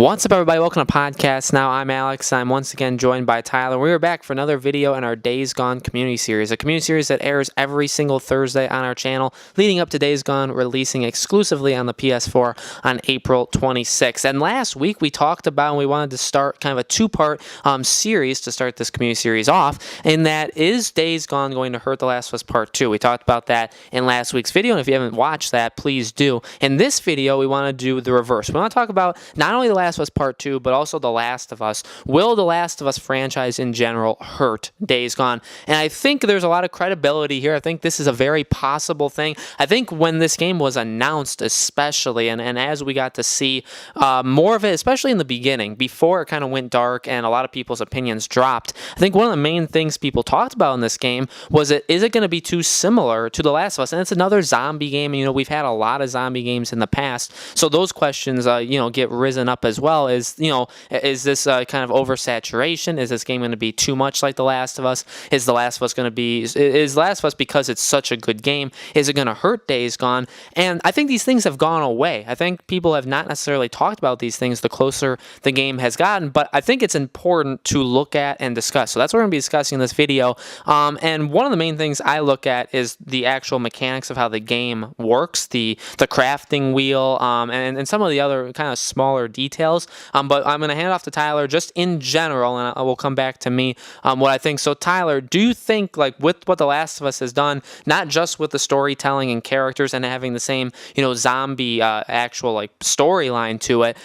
What's up, everybody? Welcome to Podcast Now. I'm Alex. I'm once again joined by Tyler. We are back for another video in our Days Gone community series, a community series that airs every single Thursday on our channel, leading up to Days Gone, releasing exclusively on the PS4 on April 26th. And last week we talked about, and we wanted to start kind of a two-part series to start this community series off, and that is Days Gone going to hurt The Last of Us Part 2. We talked about that in last week's video, and if you haven't watched that, please do. In this video, we want to do the reverse. We want to talk about not only The Last of Us Part 2, but also The Last of Us. Will The Last of Us franchise in general hurt Days Gone? And I think there's a lot of credibility here. I think this is a very possible thing. I think when this game was announced especially, and as we got to see more of it, especially in the beginning, before it kind of went dark and a lot of people's opinions dropped, I think one of the main things people talked about in this game was, is it going to be too similar to The Last of Us? And it's another zombie game, and we've had a lot of zombie games in the past, so those questions get risen up as well. Is this kind of oversaturation? Is this game going to be too much like The Last of Us? Is The Last of Us going to be, is Last of Us, because it's such a good game, is it going to hurt Days Gone? And I think these things have gone away. I think people have not necessarily talked about these things the closer the game has gotten, but I think it's important to look at and discuss. So that's what we're going to be discussing in this video. And one of the main things I look at is the actual mechanics of how the game works, the crafting wheel, and some of the other kind of smaller details. But I'm going to hand it off to Tyler just in general, and I will come back to me what I think. So Tyler, do you think, like, with what The Last of Us has done, not just with the storytelling and characters and having the same, zombie actual like storyline to it,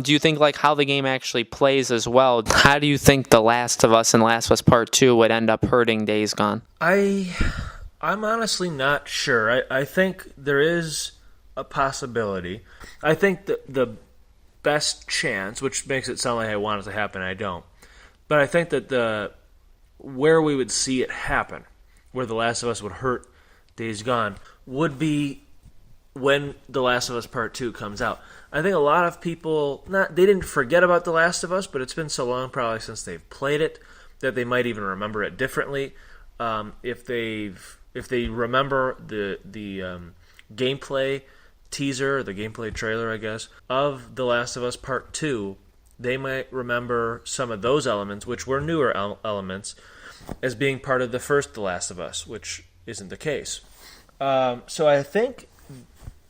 do you think like how the game actually plays as well? How do you think The Last of Us and Last of Us Part 2 would end up hurting Days Gone? I'm honestly not sure. I think there is a possibility. I think the best chance, which makes it sound like I want it to happen, I don't. But I think that where we would see it happen, where The Last of Us would hurt Days Gone, would be when The Last of Us Part 2 comes out. I think a lot of people, they didn't forget about The Last of Us, but it's been so long probably since they've played it that they might even remember it differently. If they remember the gameplay teaser, or the gameplay trailer, I guess, of The Last of Us Part 2, they might remember some of those elements, which were newer elements, as being part of the first The Last of Us, which isn't the case. So I think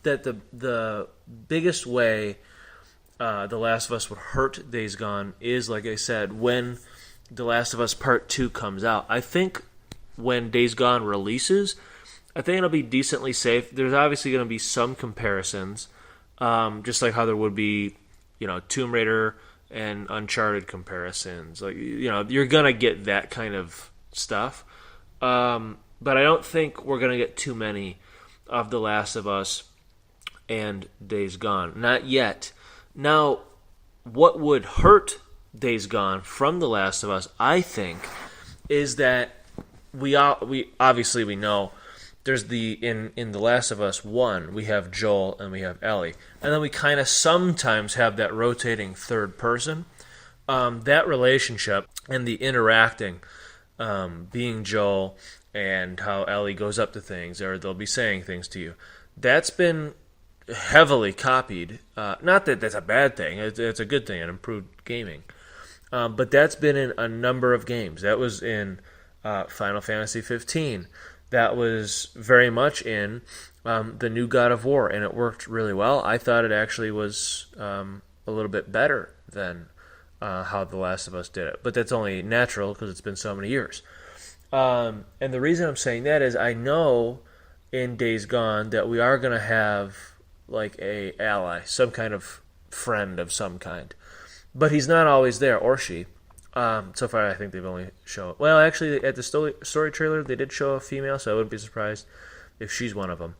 that the biggest way The Last of Us would hurt Days Gone is, like I said, when The Last of Us Part 2 comes out. I think when Days Gone releases, I think it'll be decently safe. There's obviously going to be some comparisons, just like how there would be, Tomb Raider and Uncharted comparisons. Like, you're going to get that kind of stuff. But I don't think we're going to get too many of The Last of Us and Days Gone. Not yet. Now, what would hurt Days Gone from The Last of Us, I think, is that we obviously know there's in The Last of Us 1, we have Joel and we have Ellie. And then we kind of sometimes have that rotating third person. That relationship and the interacting, being Joel and how Ellie goes up to things, or they'll be saying things to you, that's been heavily copied. Not that that's a bad thing. It's a good thing. It improved gaming. But that's been in a number of games. That was in Final Fantasy 15. That was very much in the new God of War, and it worked really well. I thought it actually was a little bit better than how The Last of Us did it. But that's only natural because it's been so many years. And the reason I'm saying that is I know in Days Gone that we are going to have like a ally, some kind of friend of some kind. But he's not always there, or she. So far, I think they've only shown... Well, actually, at the story trailer, they did show a female, so I wouldn't be surprised if she's one of them.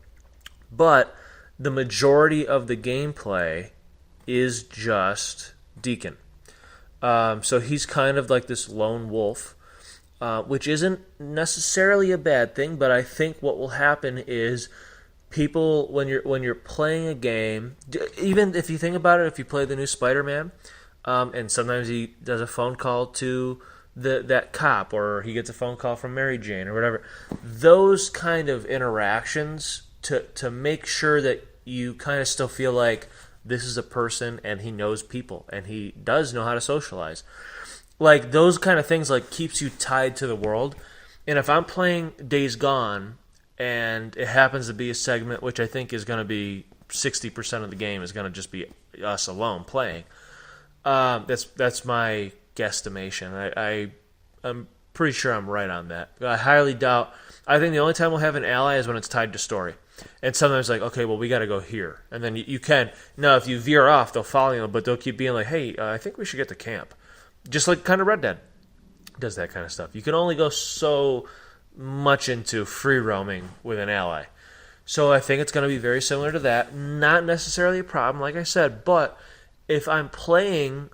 But the majority of the gameplay is just Deacon. So he's kind of like this lone wolf, which isn't necessarily a bad thing, but I think what will happen is people, when you're playing a game, even if you think about it, if you play the new Spider-Man... and sometimes he does a phone call to that cop, or he gets a phone call from Mary Jane, or whatever. Those kind of interactions to make sure that you kind of still feel like this is a person and he knows people and he does know how to socialize. Like those kind of things like keeps you tied to the world. And if I'm playing Days Gone and it happens to be a segment which I think is going to be 60% of the game is going to just be us alone playing. That's my guesstimation. I'm pretty sure I'm right on that. I highly doubt. I think the only time we'll have an ally is when it's tied to story. And sometimes like, okay, well, we got to go here. And then you can. Now, if you veer off, they'll follow you, but they'll keep being like, hey, I think we should get to camp. Just like kind of Red Dead does that kind of stuff. You can only go so much into free roaming with an ally. So I think it's going to be very similar to that. Not necessarily a problem, like I said, but if I'm playing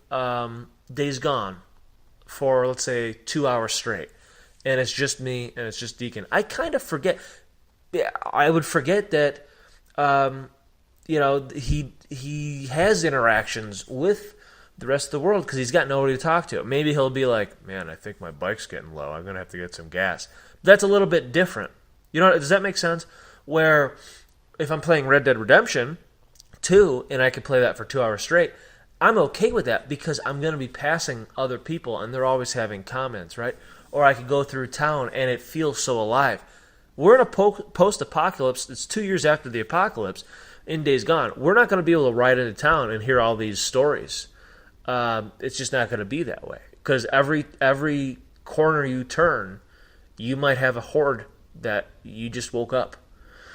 Days Gone for, let's say, 2 hours straight, and it's just me and it's just Deacon, I kind of forget. I would forget that, he has interactions with the rest of the world because he's got nobody to talk to. Maybe he'll be like, man, I think my bike's getting low. I'm going to have to get some gas. That's a little bit different. Does that make sense? Where if I'm playing Red Dead Redemption 2 and I can play that for 2 hours straight, I'm okay with that because I'm going to be passing other people and they're always having comments, right? Or I could go through town and it feels so alive. We're in a post-apocalypse. It's 2 years after the apocalypse in Days Gone. We're not going to be able to ride into town and hear all these stories. It's just not going to be that way because every corner you turn, you might have a horde that you just woke up.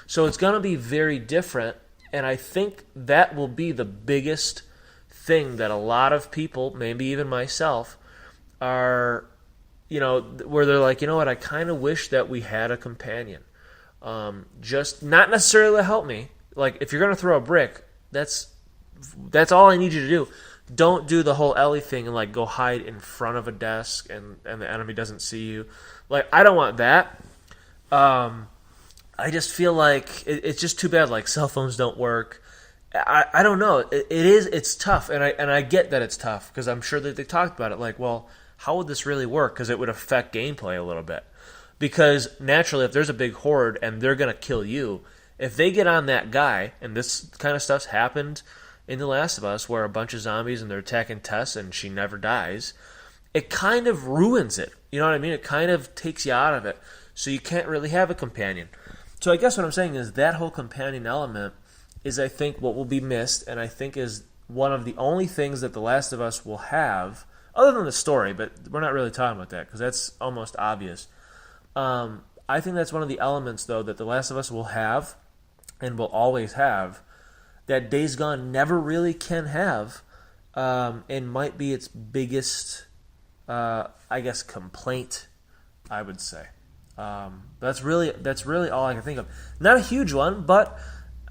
So it's going to be very different, and I think that will be the biggest thing that a lot of people, maybe even myself, are, where they're like, you know what, I kind of wish that we had a companion. Just not necessarily to help me. Like, if you're going to throw a brick, that's all I need you to do. Don't do the whole Ellie thing and, like, go hide in front of a desk and the enemy doesn't see you. Like, I don't want that. I just feel like it's just too bad. Like, cell phones don't work. I don't know. It's tough, and I get that it's tough because I'm sure that they talked about it. Like, well, how would this really work? Because it would affect gameplay a little bit. Because naturally, if there's a big horde and they're gonna kill you, if they get on that guy, and this kind of stuff's happened in The Last of Us, where a bunch of zombies and they're attacking Tess and she never dies, it kind of ruins it. You know what I mean? It kind of takes you out of it. So you can't really have a companion. So I guess what I'm saying is that whole companion element is, I think, what will be missed, and I think is one of the only things that The Last of Us will have, other than the story, but we're not really talking about that because that's almost obvious. I think that's one of the elements, though, that The Last of Us will have and will always have that Days Gone never really can have, and might be its biggest, complaint, I would say. That's really all I can think of. Not a huge one, but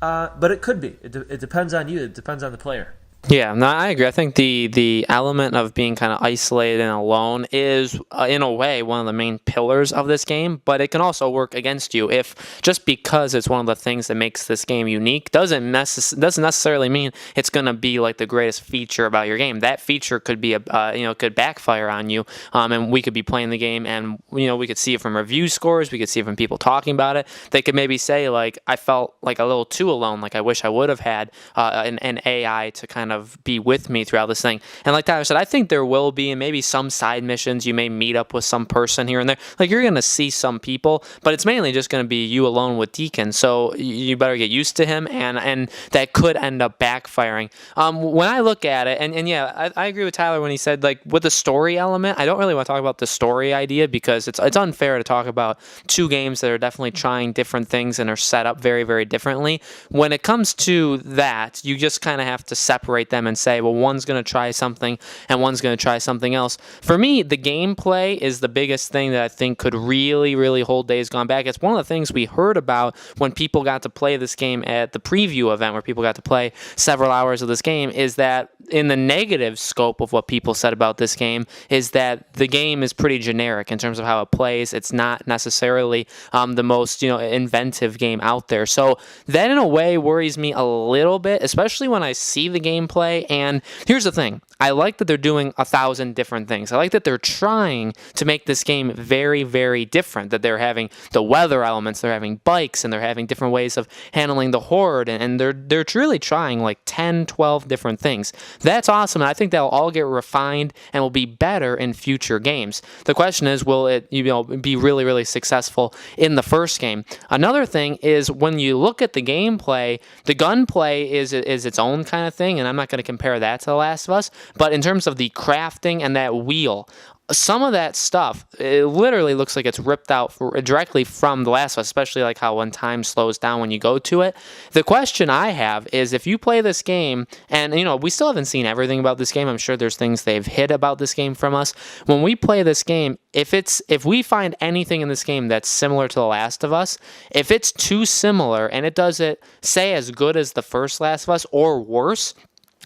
it could be. It depends on you. It depends on the player. Yeah, no, I agree. I think the element of being kind of isolated and alone is, in a way, one of the main pillars of this game, but it can also work against you if just because it's one of the things that makes this game unique doesn't necessarily mean it's going to be like the greatest feature about your game. That feature could be could backfire on you, and we could be playing the game and we could see it from review scores, we could see it from people talking about it. They could maybe say like, I felt like a little too alone, like I wish I would have had an AI to kind of be with me throughout this thing. And like Tyler said, I think there will be, and maybe some side missions you may meet up with some person here and there. Like you're going to see some people, but it's mainly just going to be you alone with Deacon. So you better get used to him, and that could end up backfiring. When I look at it, and yeah, I agree with Tyler when he said like with the story element, I don't really want to talk about the story idea because it's unfair to talk about two games that are definitely trying different things and are set up very, very differently. When it comes to that, you just kind of have to separate them and say, well, one's going to try something and one's going to try something else. For me, the gameplay is the biggest thing that I think could really, really hold Days Gone back. It's one of the things we heard about when people got to play this game at the preview event, where people got to play several hours of this game, is that in the negative scope of what people said about this game is that the game is pretty generic in terms of how it plays. It's not necessarily the most inventive game out there. So that in a way worries me a little bit, especially when I see the gameplay. And here's the thing. I like that they're doing 1,000 different things. I like that they're trying to make this game very, very different, that they're having the weather elements, they're having bikes, and they're having different ways of handling the horde, and they're truly trying like 10, 12 different things. That's awesome, and I think they'll all get refined and will be better in future games. The question is, will it be really, really successful in the first game? Another thing is, when you look at the gameplay, the gunplay is its own kind of thing, and I'm not going to compare that to The Last of Us. But in terms of the crafting and that wheel, some of that stuff, it literally looks like it's ripped out directly from The Last of Us, especially like how when time slows down when you go to it. The question I have is, if you play this game, and we still haven't seen everything about this game. I'm sure there's things they've hid about this game from us. When we play this game, if we find anything in this game that's similar to The Last of Us, if it's too similar and it does it, say, as good as the first Last of Us or worse,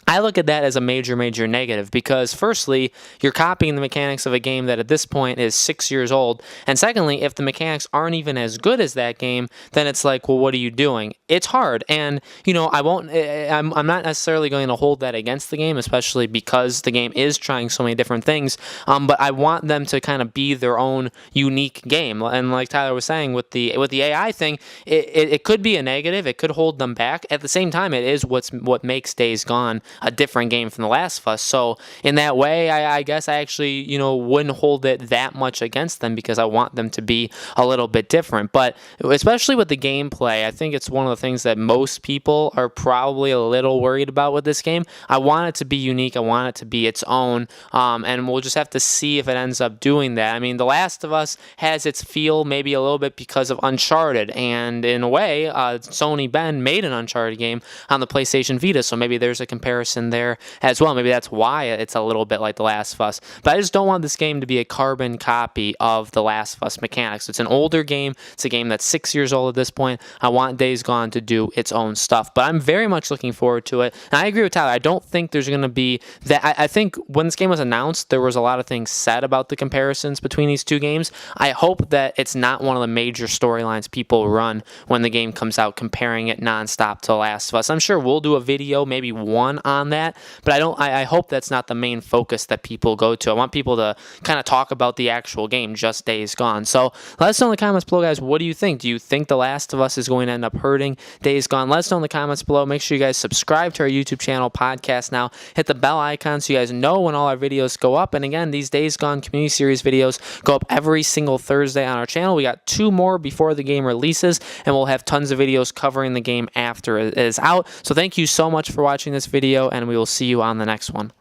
I look at that as a major, major negative, because firstly, you're copying the mechanics of a game that at this point is 6 years old. And secondly, if the mechanics aren't even as good as that game, then it's like, well, what are you doing? It's hard. And, I'm not necessarily going to hold that against the game, especially because the game is trying so many different things. But I want them to kind of be their own unique game. And like Tyler was saying, with the AI thing, it could be a negative. It could hold them back. At the same time, it is what makes Days Gone a different game from The Last of Us. So in that way, I guess I actually, wouldn't hold it that much against them, because I want them to be a little bit different. But especially with the gameplay, I think it's one of the things that most people are probably a little worried about with this game. I want it to be unique. I want it to be its own. And we'll just have to see if it ends up doing that. I mean, The Last of Us has its feel maybe a little bit because of Uncharted. And in a way, Sony Ben made an Uncharted game on the PlayStation Vita. So maybe there's a comparison there as well. Maybe that's why it's a little bit like The Last of Us. But I just don't want this game to be a carbon copy of The Last of Us mechanics. It's an older game. It's a game that's 6 years old at this point. I want Days Gone to do its own stuff. But I'm very much looking forward to it. And I agree with Tyler. I don't think there's going to be that. I think when this game was announced, there was a lot of things said about the comparisons between these two games. I hope that it's not one of the major storylines people run when the game comes out, comparing it nonstop to The Last of Us. I'm sure we'll do a video, maybe one on that, but I hope that's not the main focus that people go to. I want people to kind of talk about the actual game, just Days Gone. So let us know in the comments below, guys, what do you think? Do you think The Last of Us is going to end up hurting Days Gone? Let us know in the comments below. Make sure you guys subscribe to our YouTube channel, Podcast Now. Hit the bell icon so you guys know when all our videos go up. And again, these Days Gone community series videos go up every single Thursday on our channel. We got 2 more before the game releases, and we'll have tons of videos covering the game after it is out. So thank you so much for watching this video, and we will see you on the next one.